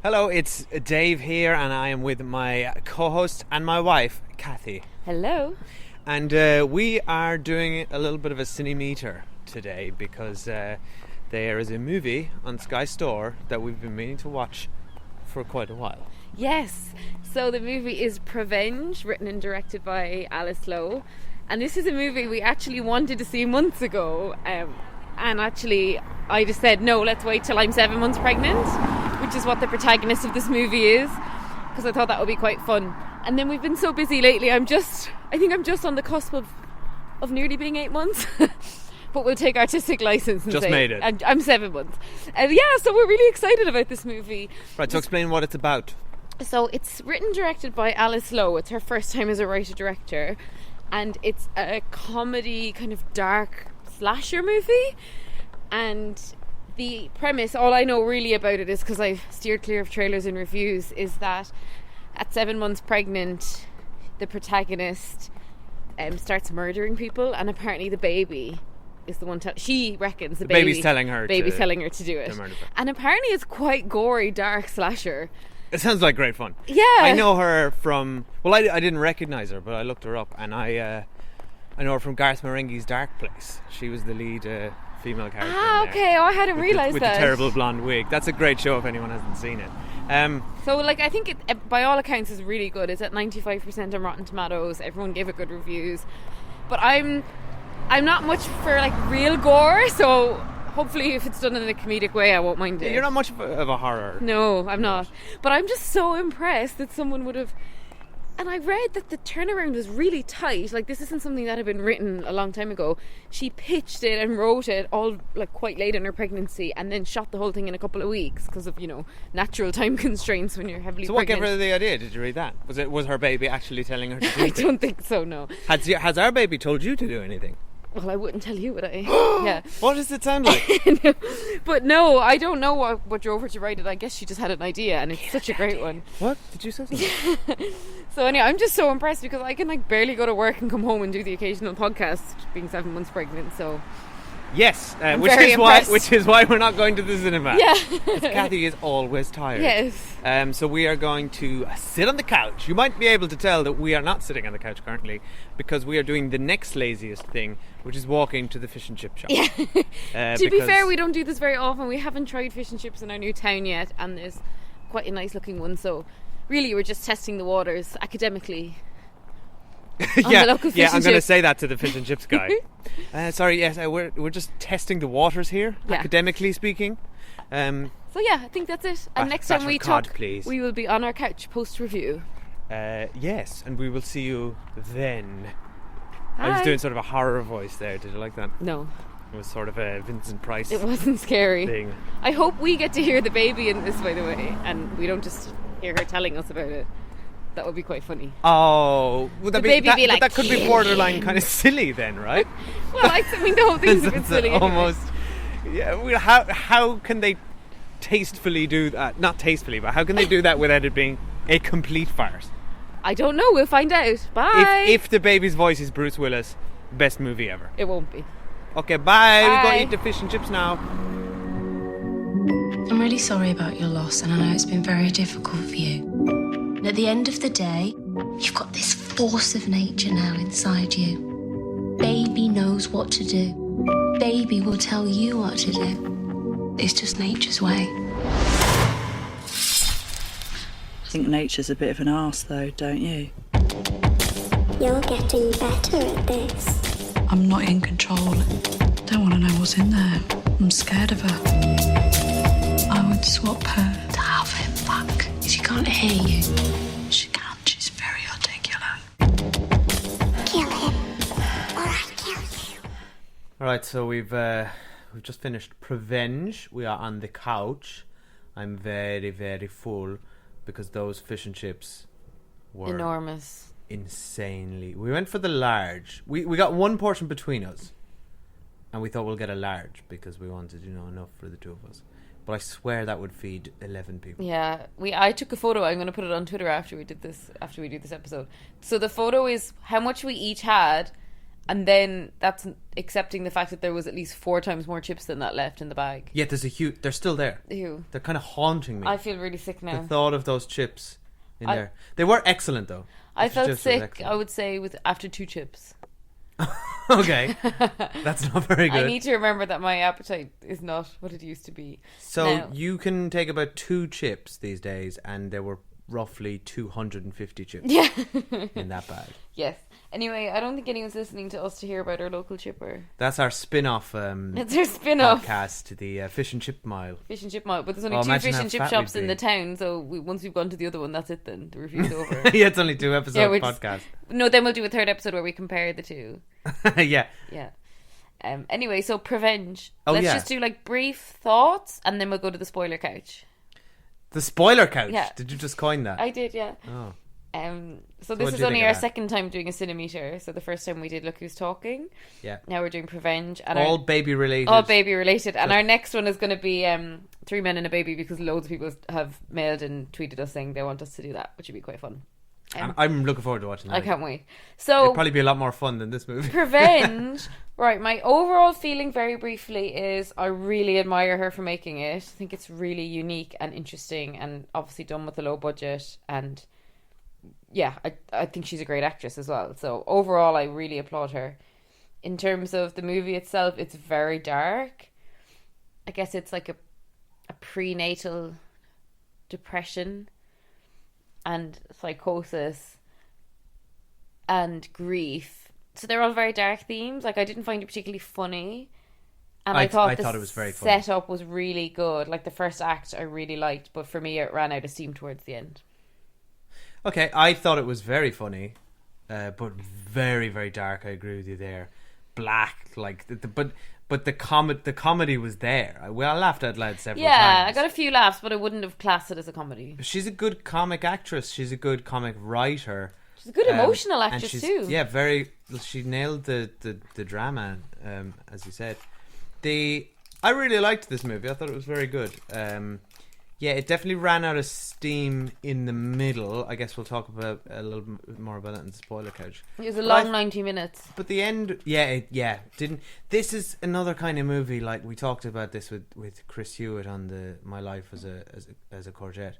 Hello, it's Dave here, and I am with my co-host and my wife, Cathy. Hello. And we are doing a little bit of a Cinemetre today because there is a movie on Sky Store that we've been meaning to watch for quite a while. Yes. So the movie is Prevenge, written and directed by Alice Lowe. And this is a movie we actually wanted to see months ago. And actually, I just said, no, let's wait till I'm 7 months pregnant, which is what the protagonist of this movie is, because I thought that would be quite fun. And then we've been so busy lately, I think I'm just on the cusp of nearly being 8 months. But we'll take artistic license and just say made it. I'm 7 months. So we're really excited about this movie. Right, so explain what it's about. So it's written, directed by Alice Lowe. It's her first time as a writer-director. And it's a comedy, kind of dark slasher movie. And the premise, all I know really about it is because I've steered clear of trailers and reviews, is that at 7 months pregnant, the protagonist starts murdering people, and apparently the baby is the one she reckons the baby's telling her to do it. And apparently it's quite gory, dark slasher. It sounds like great fun. Yeah. I know her from... Well, I didn't recognise her, but I looked her up, and I know her from Garth Marenghi's Dark Place. She was the lead female character. Okay. Oh, I hadn't realised that. With the terrible blonde wig. That's a great show if anyone hasn't seen it. I think it, by all accounts, is really good. It's at 95% on Rotten Tomatoes. Everyone gave it good reviews. But I'm not much for real gore, so hopefully if it's done in a comedic way, I won't mind it. You're not much of a horror. No, I'm not. But I'm just so impressed that someone would have... And I read that the turnaround was really tight. This isn't something that had been written a long time ago. She pitched it and wrote it all quite late in her pregnancy, and then shot the whole thing in a couple of weeks because of natural time constraints when you're heavily pregnant. So what gave her the idea? Did you read that? Was her baby actually telling her to do things? I don't think so. No. Has our baby told you to do anything? Well, I wouldn't tell you, would I? Yeah. What does it sound like? No. But no, I don't know what drove her to write it. I guess she just had an idea, and it's such a great one. What? Did you say something? So anyway, I'm just so impressed because I can barely go to work and come home and do the occasional podcast, being 7 months pregnant. So yes, which is why we're not going to the cinema. Yeah. Cathy is always tired. Yes. So we are going to sit on the couch. You might be able to tell that we are not sitting on the couch currently because we are doing the next laziest thing, which is walking to the fish and chip shop. Yeah. To be fair, we don't do this very often. We haven't tried fish and chips in our new town yet, and there's quite a nice looking one. So really, we're just testing the waters academically. I'm going to say that to the fish and chips guy. We're just testing the waters here, academically speaking. So yeah, I think that's it. And next time we talk, please. We will be on our couch post-review. Yes, and we will see you then. Hi. I was doing sort of a horror voice there. Did you like that? No. It was sort of a Vincent Price. It wasn't scary. Thing. I hope we get to hear the baby in this, by the way, and we don't just hear her telling us about it. That would be quite funny. Oh, would that be like, that could be borderline kind of silly then, right? Well, the whole thing's a bit silly. Almost. Yeah. How can they tastefully do that? Not tastefully, but how can they do that without it being a complete farce? I don't know. We'll find out. Bye. If the baby's voice is Bruce Willis, best movie ever. It won't be. Okay, bye. We've got to eat the fish and chips now. I'm really sorry about your loss, and I know it's been very difficult for you. And at the end of the day, you've got this force of nature now inside you. Baby knows what to do. Baby will tell you what to do. It's just nature's way. I think nature's a bit of an arse, though, don't you? You're getting better at this. I'm not in control. Don't want to know what's in there. I'm scared of her. I would swap her to have him back. She can't hear you. She can't. She's very articulate. Kill him, or I kill you. All right, so we've just finished Prevenge. We are on the couch. I'm very, very full because those fish and chips were enormous, insanely. We went for the large. We got one portion between us, and we thought we'll get a large because we wanted, enough for the two of us. But I swear that would feed 11 people. Yeah, I took a photo. I'm going to put it on Twitter after we do this episode. So the photo is how much we each had, And then that's accepting the fact that there was at least 4 times more chips than that left in the bag. Yeah, there's a huge... They're still there. Ew. They're kind of haunting me. I feel really sick now. The thought of those chips in there. They were excellent, though. I The felt chips were sick, excellent. I would say, after 2 chips. Okay. That's not very good. I need to remember that my appetite is not what it used to be. So Now- you can take about 2 chips these days, and there were roughly 250 chips Yeah. in that bag. Yes. Anyway, I don't think anyone's listening to us to hear about our local chipper. That's our spin-off It's our spin-off. podcast to the Fish and Chip Mile. Fish and chip mile. But there's only Oh, 2 imagine fish how and chip fat shops we'd in the be. town, so once we've gone to the other one, that's it then. The review's over. Yeah, it's only 2 episode we're just- podcast. No, then we'll do a 3rd episode where we compare the 2. Yeah. Yeah. Anyway, so Prevenge. Oh, Let's yeah. just do like brief thoughts and then we'll go to the spoiler couch. The spoiler couch. Yeah. Did you just coin that? I did, yeah. Oh. So what this do is you only think of our that? second time doing a Cinemetre. So the first time we did Look Who's Talking. Yeah. Now we're doing Prevenge. And All baby related. all baby related. And our next one is going to be 3 Men and a Baby because loads of people have mailed and tweeted us saying they want us to do that, which would be quite fun. I'm looking forward to watching that. I can't wait. So It'll probably be a lot more fun than this movie. Prevenge. Right, my overall feeling very briefly is I really admire her for making it. I think it's really unique and interesting and obviously done with a low budget. And yeah, I think she's a great actress as well. So overall, I really applaud her. In terms of the movie itself, it's very dark. I guess it's like a prenatal depression and psychosis and grief. So they're all very dark themes. Like, I didn't find it particularly funny. And I thought it was very funny. setup was really good. Like, the first act I really liked, but for me it ran out of steam towards the end. Okay, I thought it was very funny, but very, very dark. I agree with you there. Black, like, but the comedy was there. I laughed out loud several times. Yeah, I got a few laughs, but I wouldn't have classed it as a comedy. She's a good comic actress. She's a good comic writer. She's a good emotional and actress she's- too. Yeah, very. She nailed the drama, as you said. I really liked this movie. I thought it was very good. Yeah, it definitely ran out of steam in the middle. I guess we'll talk about a little bit more about that in the spoiler couch. It was a But long 90 minutes. But the end, didn't. This is another kind of movie. Like we talked about this with Chris Hewitt on the My Life as a Courgette.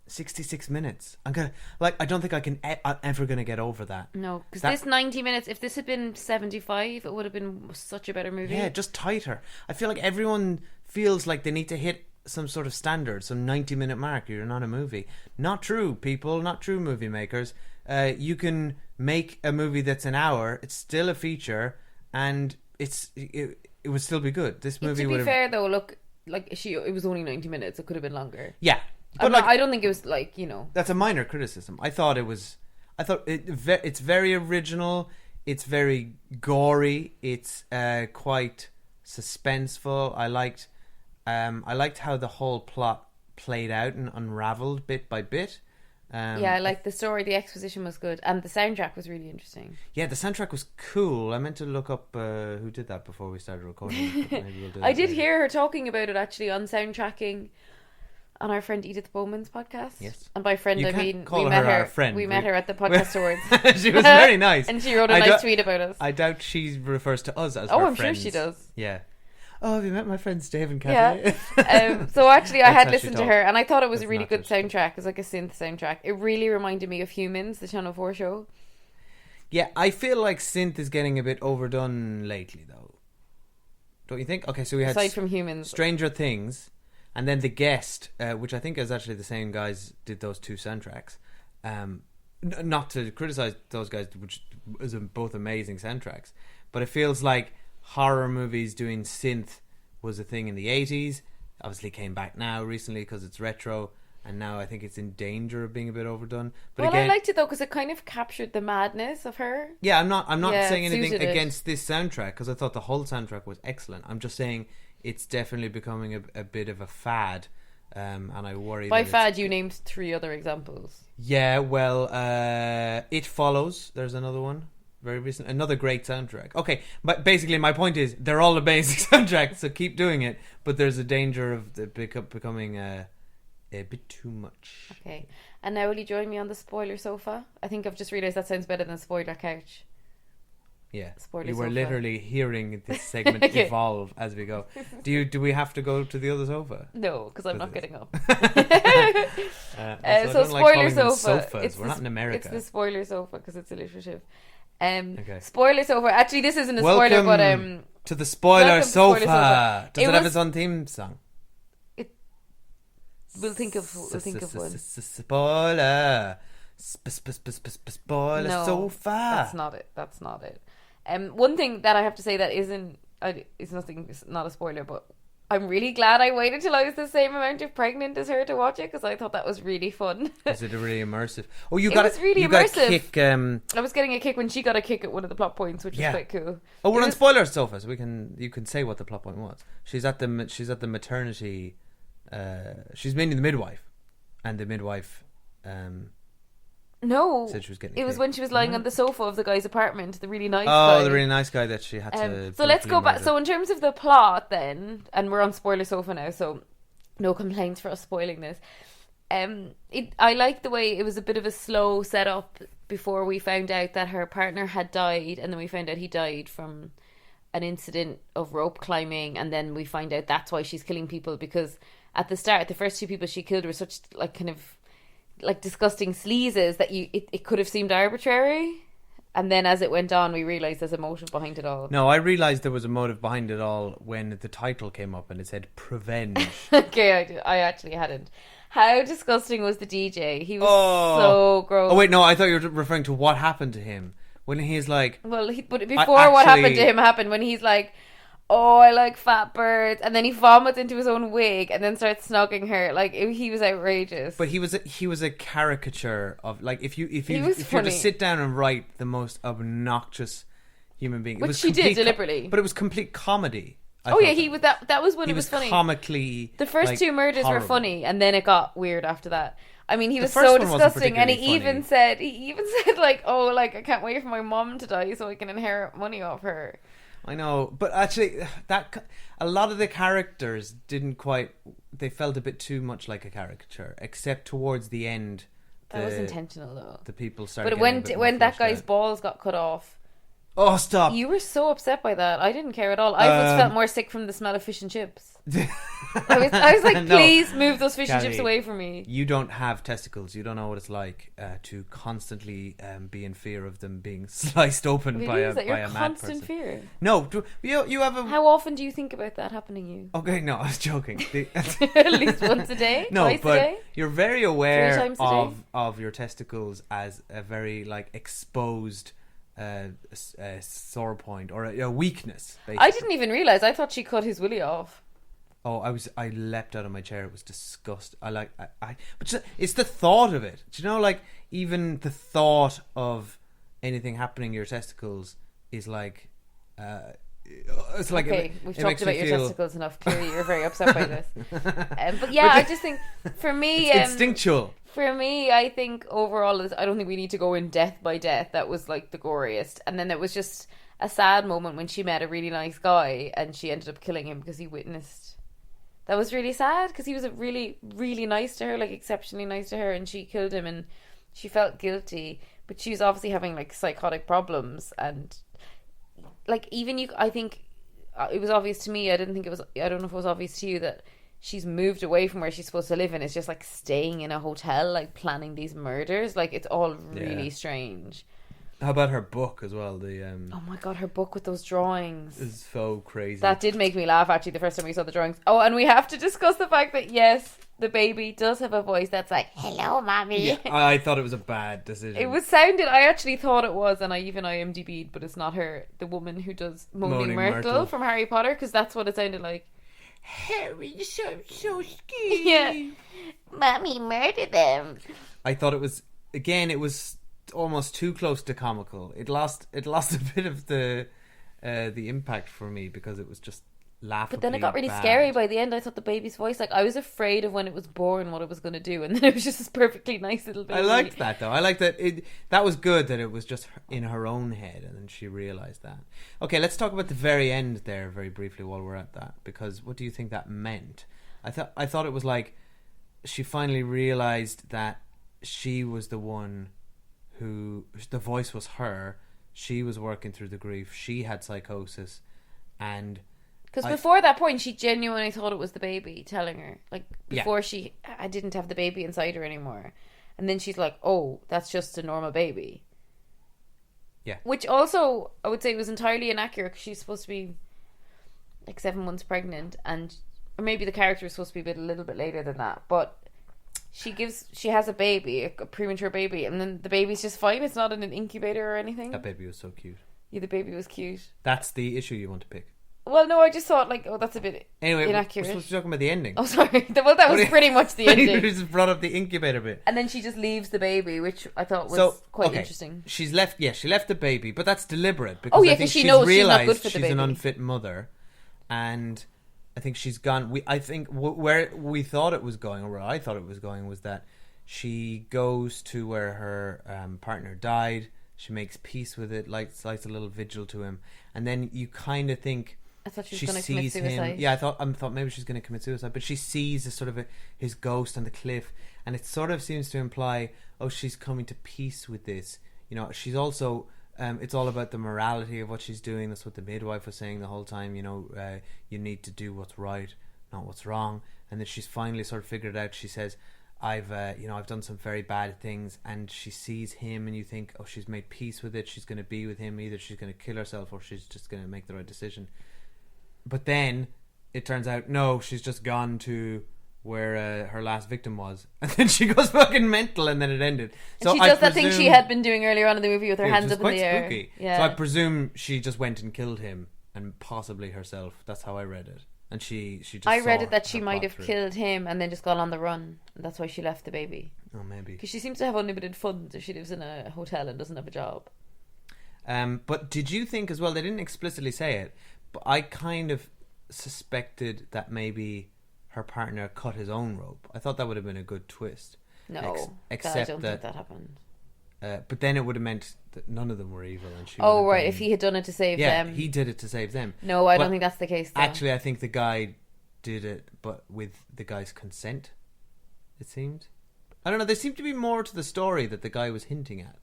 66 minutes. I don't think I'm ever gonna get over that. No, because That- this 90 minutes, if this had been 75, it would have been such a better movie. Yeah, just tighter. I feel like everyone feels like they need to hit some sort of standard, some 90-minute mark. You're not a movie. Not true, people. Not true, movie makers. You can make a movie that's an hour. It's still a feature, and it would still be good. This movie to would be have. fair though, look, like it was only 90 minutes. It could have been longer. Yeah, but I don't think it was like, you know. that's a minor criticism. I thought it's very original. It's very gory. It's quite suspenseful. I liked how the whole plot played out and unraveled bit by bit. Yeah, I like the story. The exposition was good, and the soundtrack was really interesting. Yeah, the soundtrack was cool. I meant to look up who did that before we started recording. But maybe we'll do I that did later. hear her talking about it actually on soundtracking on our friend Edith Bowman's podcast. Yes. And by friend You I can't mean call we her met our her. friend. We met We- her at the podcast awards. She was very nice, and she wrote a I nice don't- tweet about us. I doubt she refers to us as Oh, her I'm friends. sure she does. Yeah. Oh, have you met my friends Dave and Cathy? Yeah. So actually, I That's had how she listened to talks. her, and I thought it was a That's really not good how she soundtrack. It was like a synth soundtrack. It really reminded me of Humans, the Channel 4 show. Yeah, I feel like synth is getting a bit overdone lately, though. Don't you think? Okay, so we had Aside from Humans, Stranger Things, and then The Guest, which I think is actually the same guys did those 2 soundtracks. Not to criticize those guys, which is both amazing soundtracks, but it feels like horror movies doing synth was a thing in the 80s. Obviously came back now recently because it's retro, and now I think it's in danger of being a bit overdone. But well, again, I liked it though because it kind of captured the madness of her. yeah, I'm not Yeah, saying it anything suited it. against this soundtrack because I thought the whole soundtrack was excellent. I'm just saying it's definitely becoming a bit of a fad, and I worry. By that it's- fad, you named 3 other examples. Yeah, well, It Follows. There's another one, very recent. Another great soundtrack. Okay, but basically my point is they're all amazing soundtracks, so keep doing it. But there's a danger of the becoming a bit too much. Okay, and now will you join me on the spoiler sofa? I think I've just realised that sounds better than spoiler couch. Yeah, Spoiler you were sofa. literally hearing this segment Okay. evolve as we go. Do we have to go to the other sofa? No, because I'm not getting up. I So don't like spoiler calling them sofa. sofas. We're not in America. It's the spoiler sofa because it's alliterative. Okay. Spoiler sofa. Actually, this isn't a spoiler, Welcome but to the spoiler welcome to sofa. Spoiler Sofa. Does It it have was- its own theme song? we'll think of one. Spoiler. Spoiler No, sofa. That's not it. One thing that I have to say that it's not a spoiler, but I'm really glad I waited till I was the same amount of pregnant as her to watch it because I thought that was really fun. Is it really immersive? Oh, you It got was really you got a immersive. kick. I was getting a kick when she got a kick at one of the plot points, which Yeah. was quite cool. Oh, we're It on was- spoiler sofa, so you can say what the plot point was. She's at the maternity. She's mainly the midwife, and the midwife. No, Said she was getting it was kicked. when she was lying on the sofa of the guy's apartment, the really nice guy. Oh, the really nice guy that she had to. So let's brutally go back. murder. So in terms of the plot, then, and we're on spoiler sofa now, so no complaints for us spoiling this. I like the way it was a bit of a slow setup before we found out that her partner had died, and then we found out he died from an incident of rope climbing, and then we find out that's why she's killing people, because at the start, the first two people she killed were such like kind of like disgusting sleazes that it could have seemed arbitrary. And then as it went on, we realised there's a motive behind it all. No, I realised there was a motive behind it all when the title came up and it said Prevenge. Okay, I actually hadn't. How disgusting was the DJ? He was Oh. so gross. Oh wait, no, I thought you were referring to what happened to him when he's like, Well, but before what happened to him happened, when he's like, oh, I like fat birds, and then he vomits into his own wig and then starts snogging her. Like, he was outrageous. but he was a caricature of like if you was were to funny. sit down and write the most obnoxious human being, it Which was she did complete deliberately. but it was complete comedy. I Oh thought yeah, he was that was when he it was funny. comically. The first like, two murders were horrible. funny, and then it got weird after that. I mean, he The was first so one wasn't disgusting, and he particularly even said like, "Oh, like I can't wait for my mom to die so I can inherit money off her." I know, but actually, a lot of the characters didn't quite. They felt a bit too much like a caricature, except towards the end. That was intentional though. The people started. But getting a bit more when that fleshed guy's out. balls got cut off, Oh, stop! you were so upset by that. I didn't care at all. I just felt more sick from the smell of fish and chips. I was like, No. please move those fish and chips Cathy, away from me. You don't have testicles. You don't know what it's like to constantly be in fear of them being sliced open Really, by is that your a mad constant person. fear? No, you have a. How often do you think about that happening to you? Okay, no, I was joking. At least once a day? No, Twice but a day? you're very aware times a day? of your testicles as a very like exposed sore point or a weakness. Basically. I didn't even realise. I thought she cut his willy off. Oh, I leapt out of my chair. It was disgusting. But it's the thought of it. Do you know, like even the thought of anything happening to your testicles is like, it's like Okay, it we've makes talked me about your feel testicles enough. Clearly, you're very upset by this. But yeah, I just think for me, it's instinctual. For me, I think overall, I don't think we need to go in death by death. That was like the goriest. And then it was just a sad moment when she met a really nice guy and she ended up killing him because he witnessed. That was really sad because he was really, really nice to her, like exceptionally nice to her, and she killed him and she felt guilty. But she was obviously having like psychotic problems, and like even you, I think it was obvious to me. I don't know if it was obvious to you that she's moved away from where she's supposed to live and is just like staying in a hotel, like planning these murders. Like it's all really strange. How about her book as well? Oh my god, her book with those drawings is so crazy. that did make me laugh actually the first time we saw the drawings. Oh, and we have to discuss the fact that yes, the baby does have a voice that's like, hello mommy. Yeah, I thought it was a bad decision. It was sounded, I actually thought it was, and I even IMDb'd, but it's not her, the woman who does Moaning Myrtle from Harry Potter, because that's what it sounded like. Harry, I'm so scared. Yeah. Mommy murdered them. I thought it was almost too close to comical. It lost a bit of the impact for me because it was just laughably But then it got really bad. scary by the end. I thought the baby's voice, like I was afraid of when it was born what it was going to do, and then it was just this perfectly nice little baby. I liked that though. I liked that that was good that it was just in her own head and then she realised that. Okay, let's talk about the very end there very briefly while we're at that, because what do you think that meant? I thought it was like she finally realised that she was the one who the voice was her. She was working through the grief. She had psychosis, and because before that point, she genuinely thought it was the baby telling her. Like, before I didn't have the baby inside her anymore. And then she's like, oh, that's just a normal baby. Yeah. Which also, I would say, was entirely inaccurate, because she's supposed to be like 7 months pregnant, or maybe the character is supposed to be a little bit later than that. But she has a baby, a premature baby, and then the baby's just fine. It's not in an incubator or anything. That baby was so cute. Yeah, the baby was cute. That's the issue you want to pick. Well, no, I just thought, like, oh, that's a bit inaccurate. We're supposed to be talking about the ending. Oh, sorry. Well, that was pretty much the ending. You just brought up the incubator bit. And then she just leaves the baby, which I thought was quite interesting. She's left. Yeah, she left the baby, but that's deliberate because I think she knows she's not good for the she's baby. an unfit mother, and I think she's gone. I think where we thought it was going, or where I thought it was going, was that she goes to where her partner died. She makes peace with it, lights a little vigil to him, and then you kind of think. I thought she was going to commit suicide. Yeah, I thought maybe she's going to commit suicide, but she sees a sort of his ghost on the cliff, and it sort of seems to imply, oh, she's coming to peace with this. You know, she's also, it's all about the morality of what she's doing. That's what the midwife was saying the whole time. You know, you need to do what's right, not what's wrong. And then she's finally sort of figured it out. She says, I've done some very bad things, and she sees him, and you think, oh, she's made peace with it. She's going to be with him. Either she's going to kill herself, or she's just going to make the right decision. But then it turns out, no, she's just gone to where her last victim was, and then she goes fucking mental, and then it ended. So she does that thing she had been doing earlier on in the movie with her hands up in the air. Spooky. Yeah. So I presume she just went and killed him, and possibly herself. That's how I read it. And she just. I read it that she might have killed him and then just gone on the run, and that's why she left the baby. Oh, maybe because she seems to have unlimited funds if she lives in a hotel and doesn't have a job. But did you think as well? They didn't explicitly say it, but I kind of suspected that maybe her partner cut his own rope. I thought that would have been a good twist. No, except I don't think that happened. But then it would have meant that none of them were evil, and she. Oh right, if he had done it to save them. Yeah, he did it to save them. No, I don't think that's the case. Though. Actually, I think the guy did it, but with the guy's consent. It seemed. I don't know. There seemed to be more to the story that the guy was hinting at.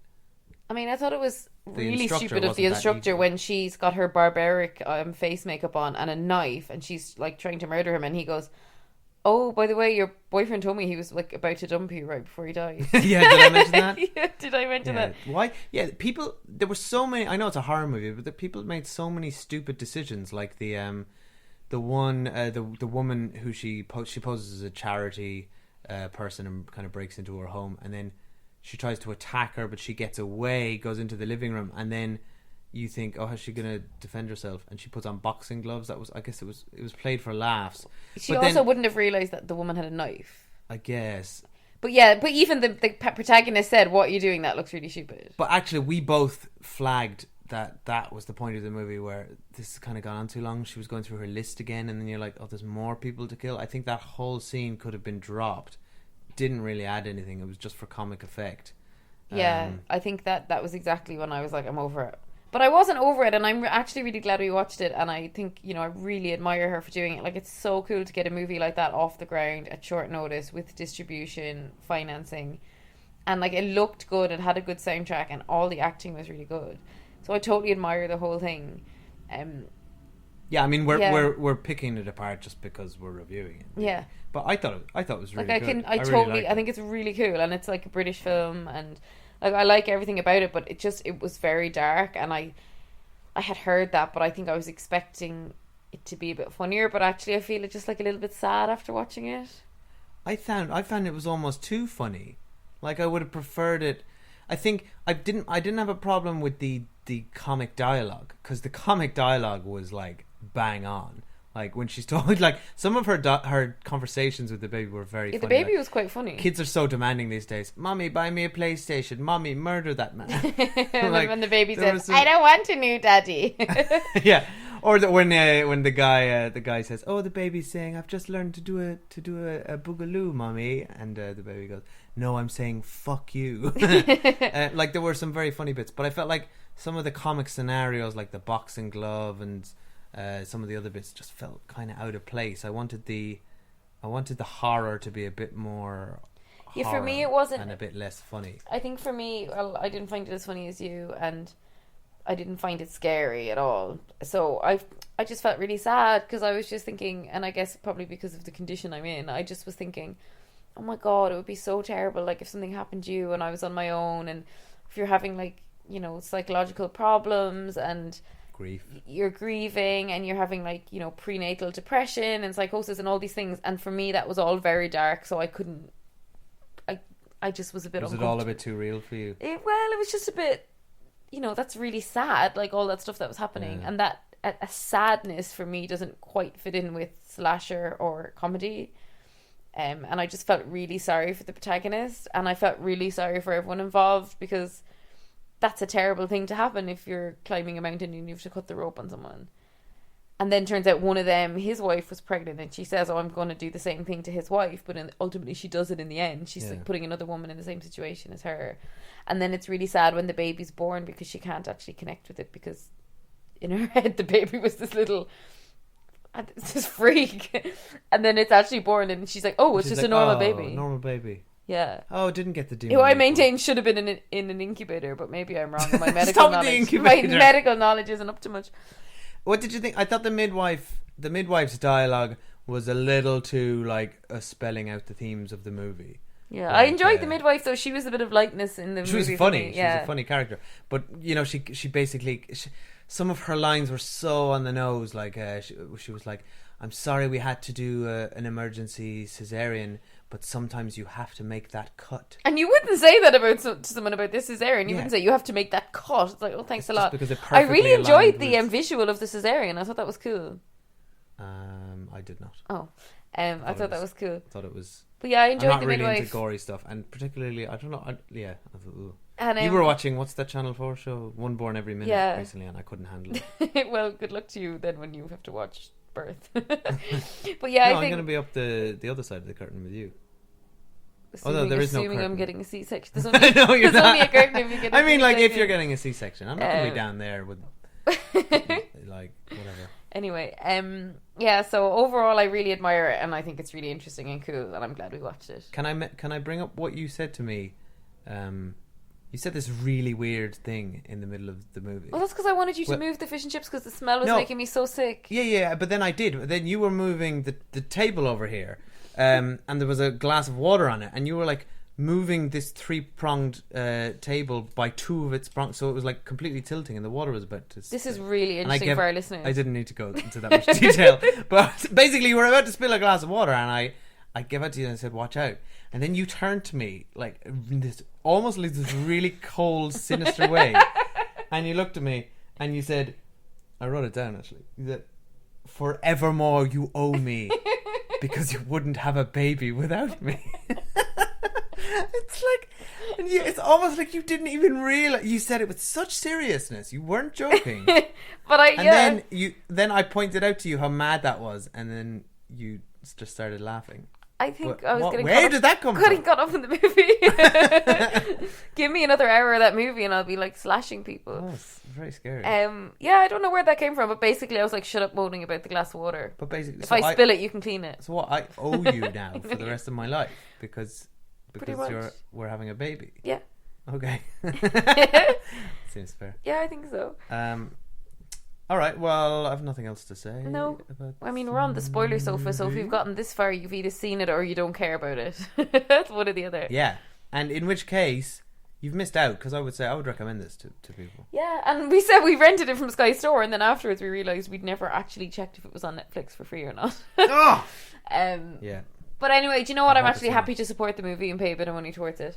I mean, I thought it was really stupid of wasn't the instructor when she's got her barbaric face makeup on and a knife, and she's like trying to murder him, and he goes, "Oh, by the way, your boyfriend told me he was like about to dump you right before he died." Yeah, did I mention that? Yeah, did I mention that? Why? Yeah, people. There were so many. I know it's a horror movie, but the people made so many stupid decisions, like the woman who she poses as a charity person and kind of breaks into her home, and then she tries to attack her, but she gets away, goes into the living room, and then you think, oh, how's she gonna defend herself? And she puts on boxing gloves. That was, I guess, it was played for laughs. She also wouldn't have realised that the woman had a knife, I guess. But yeah, but even the protagonist said, "What are you doing? That looks really stupid." But actually, we both flagged that was the point of the movie, where this has kind of gone on too long. She was going through her list again, and then you're like, oh, there's more people to kill. I think that whole scene could have been dropped. Didn't really add anything. It was just for comic effect. Yeah, I think that was exactly when I was like, I'm over it. But I wasn't over it, and I'm actually really glad we watched it, and I think, I really admire her for doing it. Like, it's so cool to get a movie like that off the ground at short notice with distribution, financing, and like, it looked good, it had a good soundtrack, and all the acting was really good. So I totally admire the whole thing. Yeah, I mean, we're picking it apart just because we're reviewing it. Yeah. But I thought it was really good. I think it's really cool, and it's like a British film, and like I like everything about it, but it was very dark, and I had heard that, but I think I was expecting it to be a bit funnier, but actually I feel it just like a little bit sad after watching it. I found it was almost too funny. Like, I would have preferred it. I think I didn't have a problem with the comic dialogue, because the comic dialogue was like bang on. Like, when she's talking, like, some of her conversations with the baby were very funny. The baby like, was quite funny. Kids are so demanding these days. Mommy, buy me a PlayStation. Mommy, murder that man. Like, when the baby says, I don't want a new daddy. Yeah. Or when the guy says, oh, the baby's saying, I've just learned to do a boogaloo, mommy, and the baby goes, no, I'm saying fuck you. Like, there were some very funny bits, but I felt like some of the comic scenarios, like the boxing glove and some of the other bits, just felt kind of out of place. I wanted the horror to be a bit more. Yeah, for me it wasn't, and a bit less funny. I think for me, well, I didn't find it as funny as you, and I didn't find it scary at all. So I just felt really sad because I was just thinking, and I guess probably because of the condition I'm in, I just was thinking, oh my God, it would be so terrible, like if something happened to you and I was on my own, and if you're having like, you know, psychological problems and Grief. You're grieving and you're having like, you know, prenatal depression and psychosis and all these things. And for me, that was all very dark. So I couldn't, I just was a bit uncomfortable. Was it all a bit too real for you? It was just a bit, you know, that's really sad. Like all that stuff that was happening. Yeah. And that a sadness for me doesn't quite fit in with slasher or comedy. And I just felt really sorry for the protagonist. And I felt really sorry for everyone involved, because that's a terrible thing to happen if you're climbing a mountain and you have to cut the rope on someone. And then turns out one of them, his wife was pregnant, and she says, oh, I'm going to do the same thing to his wife. But ultimately she does it in the end. She's like putting another woman in the same situation as her. And then it's really sad when the baby's born, because she can't actually connect with it, because in her head the baby was this little... this freak. And then it's actually born and she's like, oh, it's just a normal baby. Normal baby. Yeah. Oh, didn't get the demon. Who I maintain should have been in an incubator, but maybe I'm wrong. My medical Stop knowledge. the incubator. My medical knowledge isn't up to much. What did you think? I thought the midwife's dialogue was a little too like spelling out the themes of the movie. Yeah, like, I enjoyed the midwife though. She was a bit of lightness in the movie. She was funny. Yeah. She was a funny character. But you know, she basically some of her lines were so on the nose. Like she was like, "I'm sorry, we had to do an emergency cesarean, but sometimes you have to make that cut." And you wouldn't say that to someone about this cesarean. You wouldn't say you have to make that cut. It's like, oh, thanks a lot. I really enjoyed the visual of the cesarean. I thought that was cool. I did not. Oh, I thought that was cool. I thought it was. But yeah, I enjoyed I'm not the really midwife. into gory stuff, and particularly, I don't know. I thought, ooh. And, you were watching, what's that Channel 4 show? One Born Every Minute recently, and I couldn't handle it. Well, good luck to you then when you have to watch Birth. But yeah, no, I'm going to be up the other side of the curtain with you. Although there is no curtain. Assuming I'm getting a C-section. There's only, no, you're there's not. only a curtain if you get a I mean, like, C-section. if you're getting a C-section. I'm not going to be down there with, like, whatever. Anyway, yeah, so overall I really admire it, and I think it's really interesting and cool, and I'm glad we watched it. Can I bring up what you said to me? You said this really weird thing in the middle of the movie. Well, that's because I wanted you to move the fish and chips because the smell was making me so sick. Yeah, but then I did. Then you were moving the table over here, and there was a glass of water on it, and you were like moving this 3-pronged table by 2 of its prongs, so it was like completely tilting, and the water was about to... This is really interesting for our listeners. I didn't need to go into that much detail, but basically you were about to spill a glass of water, and I gave it to you and I said, watch out. And then you turned to me like this, almost like this really cold, sinister way, and you looked at me and you said, I wrote it down actually, you said, forevermore you owe me because you wouldn't have a baby without me. It's like, and it's almost like you didn't even realize. You said it with such seriousness. You weren't joking. But then I pointed out to you how mad that was, and then you just started laughing. I think I was getting where did that come from? Getting caught up in the movie. Give me another hour of that movie and I'll be like slashing people. Oh, it's very scary. Yeah, I don't know where that came from, but basically I was like, shut up moaning about the glass of water. But basically, if I spill it, you can clean it. So what, I owe you now for the rest of my life because we're having a baby. Yeah. Okay. Seems fair. Yeah, I think so. All right, well, I've nothing else to say. No, I mean, we're on the spoiler sofa, so if you've gotten this far, you've either seen it or you don't care about it. That's one or the other. Yeah, and in which case, you've missed out, because I would recommend this to people. Yeah, and we said we rented it from Sky Store, and then afterwards we realised we'd never actually checked if it was on Netflix for free or not. Oh! Yeah. But anyway, do you know what? I'm actually happy to support the movie and pay a bit of money towards it.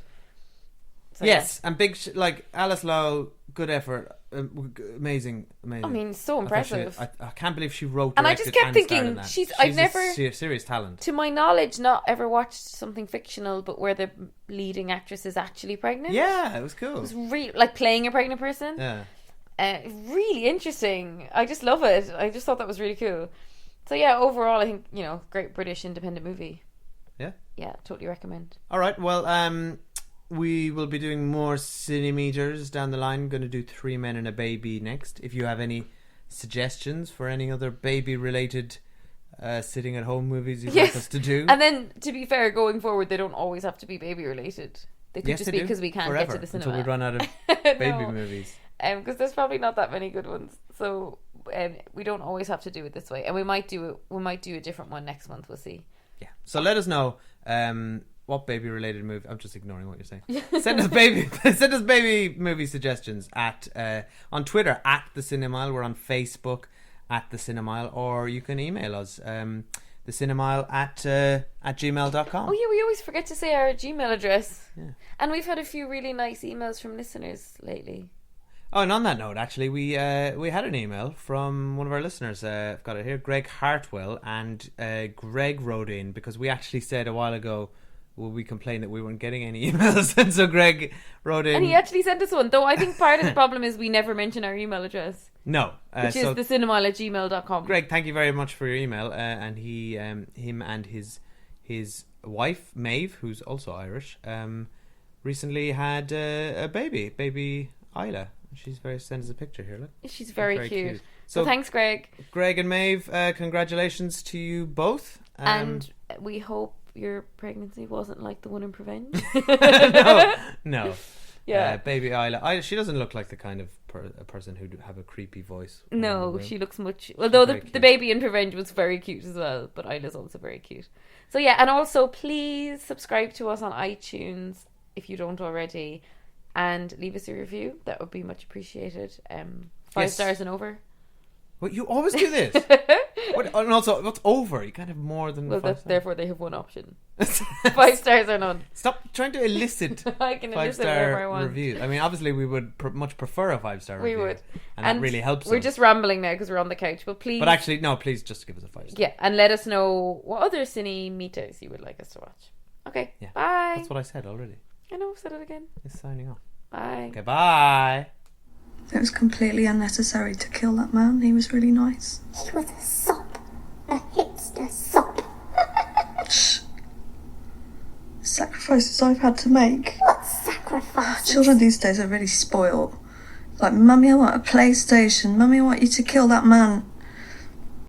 So, yes, and big like Alice Lowe, good effort, amazing. I mean, so impressive. I can't believe she wrote, and I just kept thinking, I've never, serious talent. To my knowledge, not ever watched something fictional, but where the leading actress is actually pregnant. Yeah, it was cool. It was like playing a pregnant person. Yeah, really interesting. I just love it. I just thought that was really cool. So yeah, overall, I think great British independent movie. Yeah, totally recommend. All right, well, we will be doing more Cinemeters down the line. Going to do 3 Men and a Baby next. If you have any suggestions for any other baby-related sitting at home movies you'd like us to do. And then, to be fair, going forward, they don't always have to be baby-related. They could just be because we can't get to the cinema. Until we run out of baby movies. because there's probably not that many good ones. So we don't always have to do it this way, and we might do a different one next month. We'll see. Yeah. So let us know what baby related movie. I'm just ignoring what you're saying. Send us baby movie suggestions at on Twitter at the Cinemile. We're on Facebook at the Cinemile, or you can email us the Cinemile at gmail.com. Oh yeah, we always forget to say our Gmail address. Yeah. And we've had a few really nice emails from listeners lately. Oh, and on that note, actually, we had an email from one of our listeners. I've got it here, Greg Hartwell, and Greg wrote in because we actually said a while ago, we complained that we weren't getting any emails, and so Greg wrote in, and he actually sent us one. Though I think part of the problem is we never mention our email address. No, which is thecinema@gmail.com. Greg, thank you very much for your email. And he, him, and his wife Maeve, who's also Irish, recently had a baby Isla. She's sends us a picture here. Look, she's very cute. So thanks, Greg. Greg and Maeve, congratulations to you both. And we hope your pregnancy wasn't like the one in Prevenge. No. Yeah, baby Isla. She doesn't look like the kind of a person who'd have a creepy voice. No, she looks much. Although the baby in Prevenge was very cute as well, but Isla's also very cute. So yeah, and also please subscribe to us on iTunes if you don't already, and leave us a review. That would be much appreciated. 5 stars and over. Well, you always do this. And also, what's over? You can't have more than 5 stars. Therefore, they have one option. 5 stars or none. Stop trying to elicit I can elicit whatever I want. reviews. I mean, obviously, we would much prefer a 5-star review. We would. And that really helps We're us. just rambling now because we're on the couch. But please... But actually, no, please just give us a 5-star. Yeah, and let us know what other Cinemetres you would like us to watch. Okay, yeah. Bye. That's what I said already. I know, I've said it again. It's signing off. Bye. Okay, bye. It was completely unnecessary to kill that man. He was really nice. He was a sop. A hipster sop. Sacrifices I've had to make. What sacrifices? Children these days are really spoiled. Like, Mummy, I want a PlayStation. Mummy, I want you to kill that man.